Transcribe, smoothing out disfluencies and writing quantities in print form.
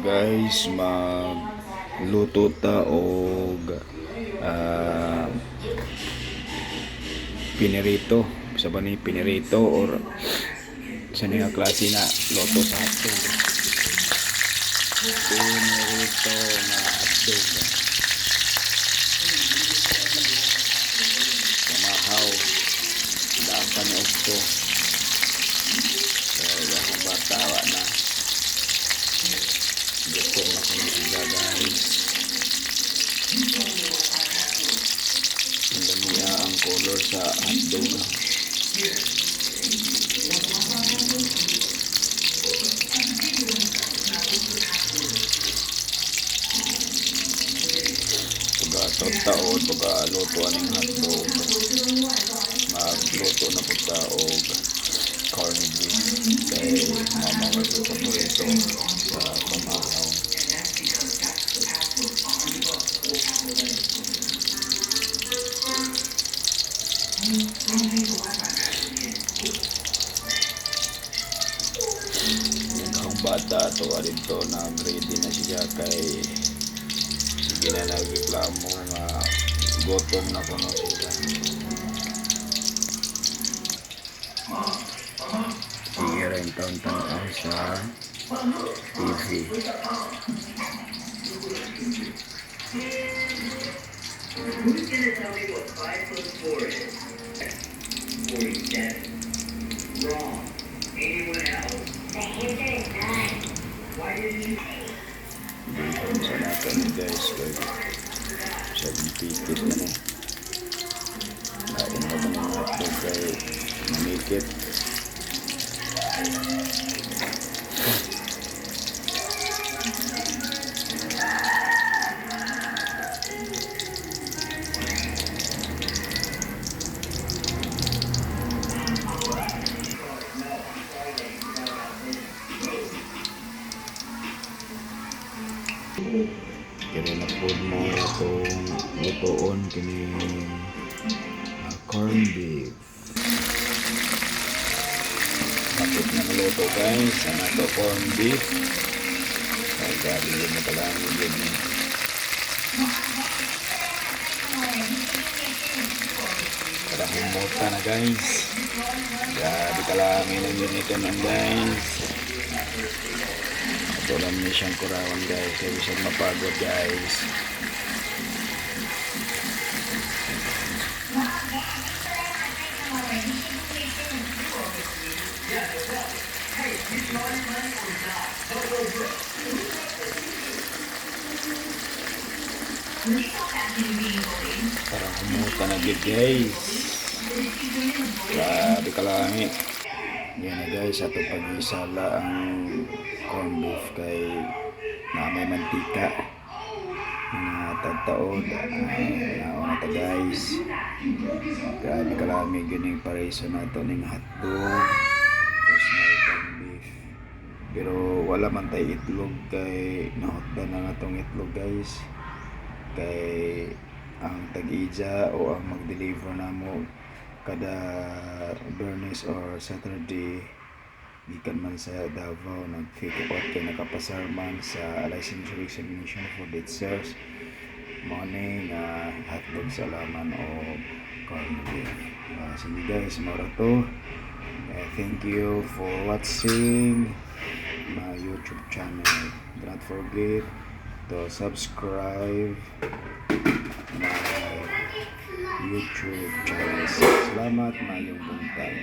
Guys, magluto ta og pinirito. Sa ba ni pinirito or sa nga klase na luto sa hotdog. Pinirito na hotdog. Kamahaw. Dapat ni okto. Kaya akong batawa na. Gusto na ko siya, guys. Ang dami ang color sa hotdog. Pagkataon, pagkalutuan ng hotdog, magluto na po ta og corned beef kay mama ko sa paborito sa pamahaw. Ang bata to dito nag-ready na siya kay sige na nagreklamo nga gutom na ko na siya. Sige rin taon-taon sa TV. Who's gonna tell me what 5 + 4 is? 47. Wrong. Anyone else? The answer is 9. Why didn't you? Dito sa natin guys kay 7 na. Lain na ba ng hotdog kay mamikit. Kaya na po mo itong lutoon kini corned beef. Tapos na naluto guys ang ito corned beef. Gabi yun na pala ang yun. Para humuta na guys. Gabi kalami na yun ito na guys. Ito lang niya siyang kurawan guys. Kaya siyang mapagod guys. Parang humuta na guys. Grabe kalami. Yan na guys, ato pag-isala ang corned beef kay na may mantika na tagtaod nauna ta guys. Grabe kalami ganing pareso na ito ng hotdog tapos na corned beef, pero wala man tayo itlog kay nahotdan na nga itong itlog guys kay ang tag-ija o ang mag-deliver na mo kada Bernes or Saturday gikan man sa Davao nag-pick up kay nakapasar man sa licensure examination for dead cells morning hotdog sa laman o corned beef. Sige guys, mara to. Thank you for watching my YouTube channel. Do not forget to subscribe my YouTube channel. Salamat, mayong buntag.